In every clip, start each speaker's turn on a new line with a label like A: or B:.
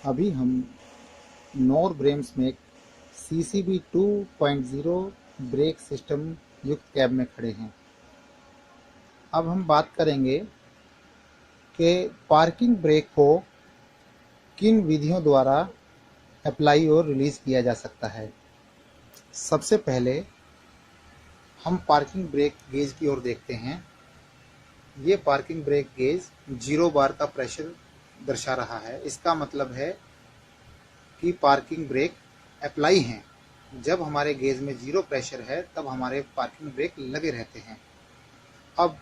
A: अभी हम नॉर ब्रेम्स में CCB 2.0 ब्रेक सिस्टम युक्त कैब में खड़े हैं। अब हम बात करेंगे कि पार्किंग ब्रेक को किन विधियों द्वारा अप्लाई और रिलीज़ किया जा सकता है। सबसे पहले हम पार्किंग ब्रेक गेज की ओर देखते हैं। ये पार्किंग ब्रेक गेज 0 बार का प्रेशर दर्शा रहा है। इसका मतलब है कि पार्किंग ब्रेक अप्लाई हैं। जब हमारे गेज में 0 प्रेशर है तब हमारे पार्किंग ब्रेक लगे रहते हैं। अब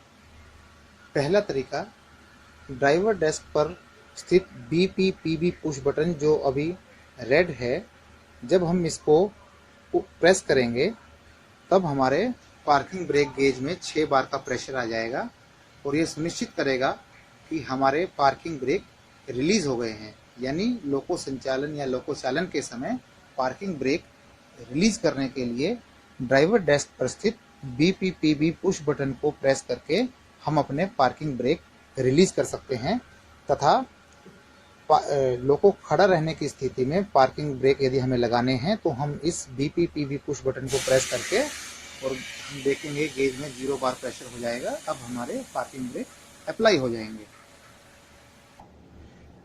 A: पहला तरीका, ड्राइवर डेस्क पर स्थित BPPB पुश बटन जो अभी रेड है, जब हम इसको प्रेस करेंगे तब हमारे पार्किंग ब्रेक गेज में 6 बार का प्रेशर आ जाएगा और ये सुनिश्चित करेगा कि हमारे पार्किंग ब्रेक रिलीज़ हो गए हैं। यानी लोको संचालन या लोको चालन के समय पार्किंग ब्रेक रिलीज़ करने के लिए ड्राइवर डेस्क पर स्थित BPPB पुश बटन को प्रेस करके हम अपने पार्किंग ब्रेक रिलीज़ कर सकते हैं तथा लोको खड़ा रहने की स्थिति में पार्किंग ब्रेक यदि हमें लगाने हैं तो हम इस BPPB पुश बटन को प्रेस करके और हम देखेंगे गेज में 0 बार प्रेशर हो जाएगा। अब हमारे पार्किंग ब्रेक अप्लाई हो जाएंगे।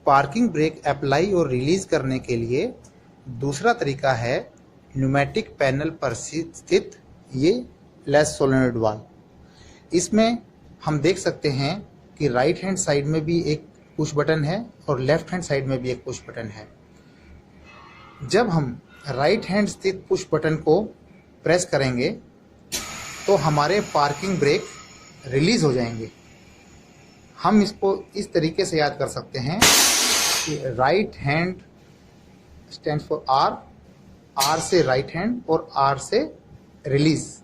A: पार्किंग ब्रेक अप्लाई और रिलीज करने के लिए दूसरा तरीका है न्यूमेटिक पैनल पर स्थित ये लेस सोलेनोइड वाल्व। इसमें हम देख सकते हैं कि राइट हैंड साइड में भी एक पुश बटन है और लेफ्ट हैंड साइड में भी एक पुश बटन है। जब हम राइट हैंड स्थित पुश बटन को प्रेस करेंगे तो हमारे पार्किंग ब्रेक रिलीज हो जाएंगे। हम इसको इस तरीके से याद कर सकते हैं कि right hand stands for R से राइट हैंड और R से रिलीज।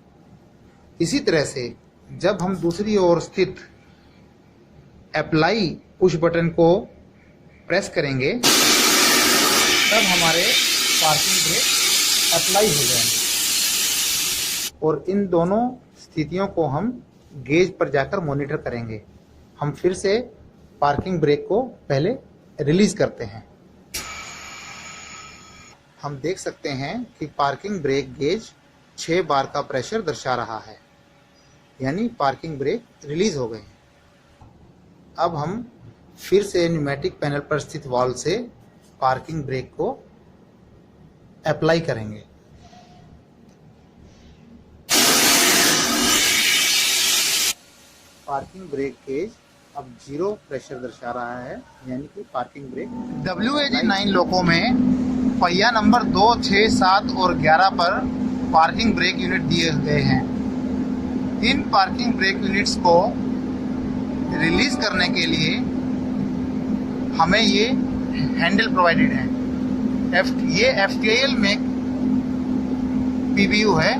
A: इसी तरह से जब हम दूसरी ओर स्थित अप्लाई पुश बटन को प्रेस करेंगे तब हमारे पार्किंग ब्रेक अप्लाई हो जाएंगे और इन दोनों स्थितियों को हम गेज पर जाकर मॉनिटर करेंगे। हम फिर से पार्किंग ब्रेक को पहले रिलीज करते हैं। हम देख सकते हैं कि पार्किंग ब्रेक गेज 6 बार का प्रेशर दर्शा रहा है, यानी पार्किंग ब्रेक रिलीज हो गए हैं। अब हम फिर से न्यूमेटिक पैनल पर स्थित वाल्व से पार्किंग ब्रेक को अप्लाई करेंगे। पार्किंग ब्रेक गेज अब 0 प्रेशर दर्शा रहा है, यानी कि पार्किंग ब्रेक। WAG9 लोको में पहिया नंबर 2, 6, 7 और 11 पर पार्किंग ब्रेक यूनिट दिए गए हैं। इन पार्किंग ब्रेक यूनिट्स को रिलीज करने के लिए हमें ये हैंडल प्रोवाइडेड है। ये FTIL में PBU है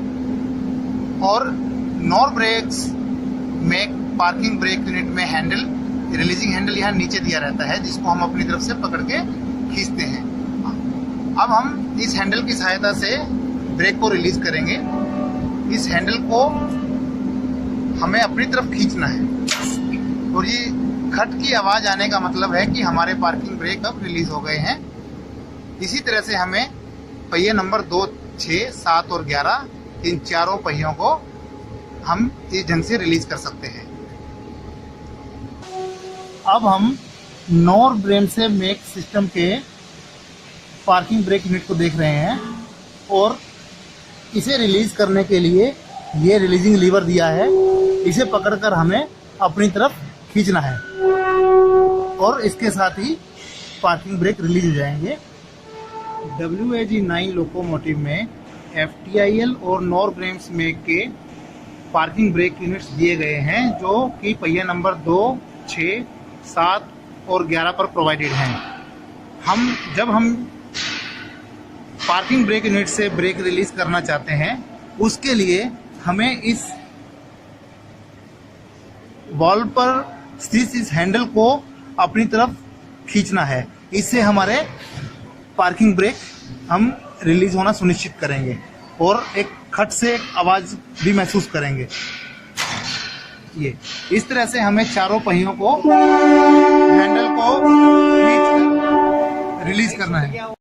A: और नॉर ब्रेक्स में पार्किंग ब्रेक यूनिट में हैंडल, रिलीजिंग हैंडल यहाँ नीचे दिया रहता है जिसको हम अपनी तरफ से पकड़ के खींचते हैं। अब हम इस हैंडल की सहायता से ब्रेक को रिलीज करेंगे। इस हैंडल को हमें अपनी तरफ खींचना है और ये खट की आवाज़ आने का मतलब है कि हमारे पार्किंग ब्रेक अब रिलीज हो गए हैं। इसी तरह से हमें पहिए नंबर 2, 6, 7 और 11 इन चारों पहियों को हम इस ढंग से रिलीज कर सकते हैं। अब हम नॉर ब्रेम से मेक सिस्टम के पार्किंग ब्रेक यूनिट को देख रहे हैं और इसे रिलीज करने के लिए ये रिलीजिंग लीवर दिया है। इसे पकड़कर हमें अपनी तरफ खींचना है और इसके साथ ही पार्किंग ब्रेक रिलीज हो जाएंगे। WAG9 लोकोमोटिव में FTIL और नॉर ब्रेम्स में के पार्किंग ब्रेक यूनिट्स दिए गए हैं जो कि पहिया नंबर 2, 6, 7 और 11 पर प्रोवाइडेड हैं। जब हम पार्किंग ब्रेक यूनिट से ब्रेक रिलीज करना चाहते हैं उसके लिए हमें इस वाल्व पर स्थित इस हैंडल को अपनी तरफ खींचना है। इससे हमारे पार्किंग ब्रेक हम रिलीज होना सुनिश्चित करेंगे और एक खट से एक आवाज़ भी महसूस करेंगे। ये इस तरह से हमें चारों पहियों को हैंडल को खींचकर
B: रिलीज करना है।